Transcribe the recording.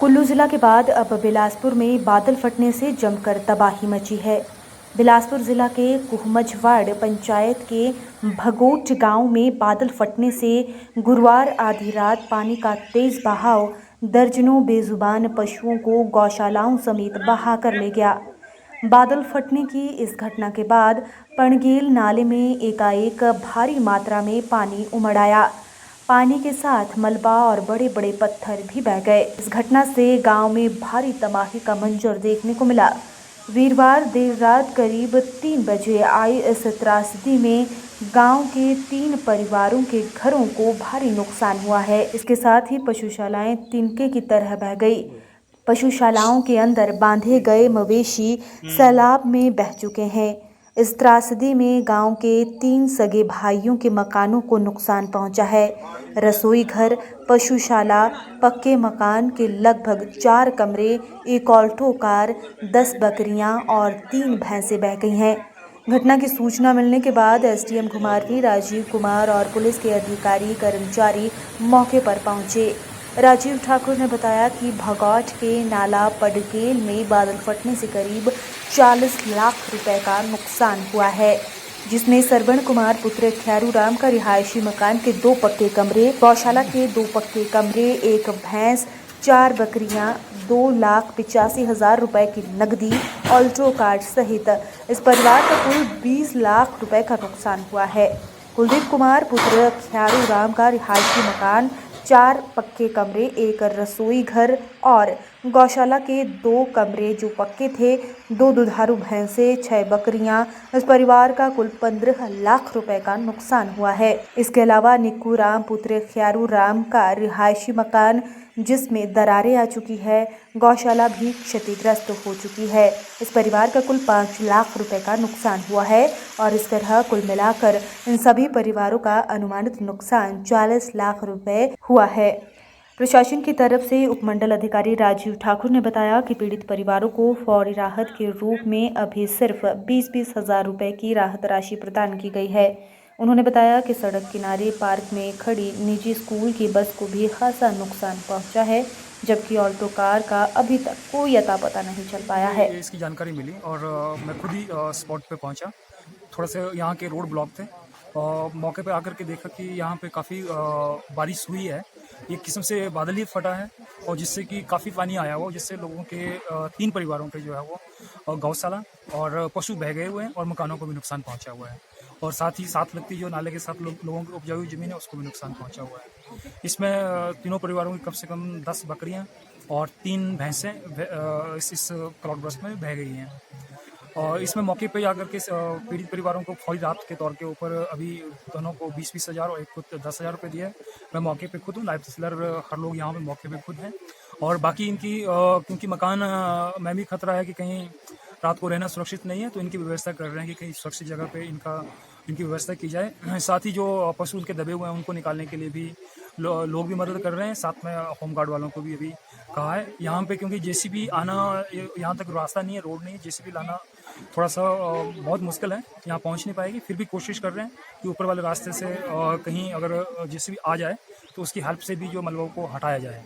कुल्लू जिला के बाद अब बिलासपुर में बादल फटने से जमकर तबाही मची है। बिलासपुर जिला के कुहमजवाड़ पंचायत के भगोट गांव में बादल फटने से गुरुवार आधी रात पानी का तेज बहाव दर्जनों बेजुबान पशुओं को गौशालाओं समेत बहा कर ले गया। बादल फटने की इस घटना के बाद पणगेल नाले में एकाएक भारी मात्रा में पानी उमड़ आया। पानी के साथ मलबा और बड़े बड़े पत्थर भी बह गए। इस घटना से गांव में भारी तबाही का मंजर देखने को मिला। वीरवार देर रात करीब 3 बजे आई इस त्रासदी में गांव के 3 परिवारों के घरों को भारी नुकसान हुआ है। इसके साथ ही पशुशालाएं तिनके की तरह बह गई। पशुशालाओं के अंदर बांधे गए मवेशी सैलाब में बह चुके हैं। इस त्रासदी में गांव के 3 सगे भाइयों के मकानों को नुकसान पहुंचा है। रसोई घर, पशुशाला, पक्के मकान के लगभग 4 कमरे, एक ऑल्टो कार, 10 बकरियां और 3 भैंसें बह गई हैं। घटना की सूचना मिलने के बाद एसडीएम घुमारवीं राजीव कुमार और पुलिस के अधिकारी कर्मचारी मौके पर पहुंचे। राजीव ठाकुर ने बताया कि भगौट के नाला पडकेल में बादल फटने से करीब 40 लाख रुपए का नुकसान हुआ है, जिसमें सरवण कुमार पुत्र ख्यारू राम का रिहायशी मकान के 2 पक्के कमरे, गौशाला के 2 पक्के कमरे, 1 भैंस, 4 बकरियां, 2,85,000 रुपए की नकदी, ऑल्टो कार सहित इस परिवार का कुल 20 लाख रुपए का नुकसान हुआ है। कुलदीप कुमार पुत्र ख्यारू राम का रिहायशी मकान, 4 पक्के कमरे, 1 रसोई घर और गौशाला के 2 कमरे जो पक्के थे, 2 दुधारू भैंसें, 6 बकरियां, इस परिवार का कुल 15 लाख रुपए का नुकसान हुआ है। इसके अलावा निक्कू राम पुत्र ख्यारू राम का रिहायशी मकान, जिसमें दरारें आ चुकी है, गौशाला भी क्षतिग्रस्त हो चुकी है। इस परिवार का कुल 5 लाख रुपए का नुकसान हुआ है और इस तरह कुल मिलाकर इन सभी परिवारों का अनुमानित नुकसान 40 लाख रुपए हुआ है। प्रशासन की तरफ से उपमंडल अधिकारी राजीव ठाकुर ने बताया कि पीड़ित परिवारों को फौरी राहत के रूप में अभी सिर्फ 20-20 हज़ार रुपए की राहत राशि प्रदान की गई है। उन्होंने बताया कि सड़क किनारे पार्क में खड़ी निजी स्कूल की बस को भी खासा नुकसान पहुंचा है, जबकि ऑल्टो कार का अभी तक कोई अता पता नहीं चल पाया है। इसकी जानकारी मिली और मैं खुद ही स्पॉट पे पहुंचा। थोड़ा से यहाँ के रोड ब्लॉक थे और मौके पे आकर के देखा कि यहाँ पे काफ़ी बारिश हुई है। एक किस्म से बादल ही फटा है और जिससे कि काफ़ी पानी आया हुआ, जिससे लोगों के 3 परिवारों के जो है वो गौशाला और पशु बह गए हुए हैं और मकानों को भी नुकसान पहुंचा हुआ है और साथ ही साथ लगती जो नाले के साथ लोगों की उपजाऊ ज़मीन है उसको भी नुकसान पहुंचा हुआ है। इसमें तीनों परिवारों की कम से कम 10 बकरियां और 3 भैंसें इस क्लाउड बर्स्ट में बह गई हैं और इसमें मौके पे आकर के पीड़ित परिवारों को फौरी राहत के तौर के ऊपर अभी दोनों को 20-20 हज़ार और एक को 10,000 रुपये दिए। मैं मौके पे खुद हूँ, नायब तहसीलदार हर लोग यहाँ पे मौके पे खुद हैं और बाकी इनकी क्योंकि मकान में भी खतरा है कि कहीं रात को रहना सुरक्षित नहीं है, तो इनकी व्यवस्था कर रहे हैं कि कहीं सुरक्षित जगह पे इनकी व्यवस्था की जाए। साथ ही जो पशु उनके दबे हुए हैं उनको निकालने के लिए भी लोग भी मदद कर रहे हैं। साथ में होमगार्ड वालों को भी अभी कहा है यहाँ पे, क्योंकि जेसीबी आना यहाँ तक रास्ता नहीं है, रोड नहीं है, जेसीबी लाना थोड़ा सा बहुत मुश्किल है, यहाँ पहुँच नहीं पाएगी। फिर भी कोशिश कर रहे हैं कि ऊपर वाले रास्ते से कहीं अगर जेसीबी आ जाए तो उसकी हेल्प से भी जो मलबों को हटाया जाए।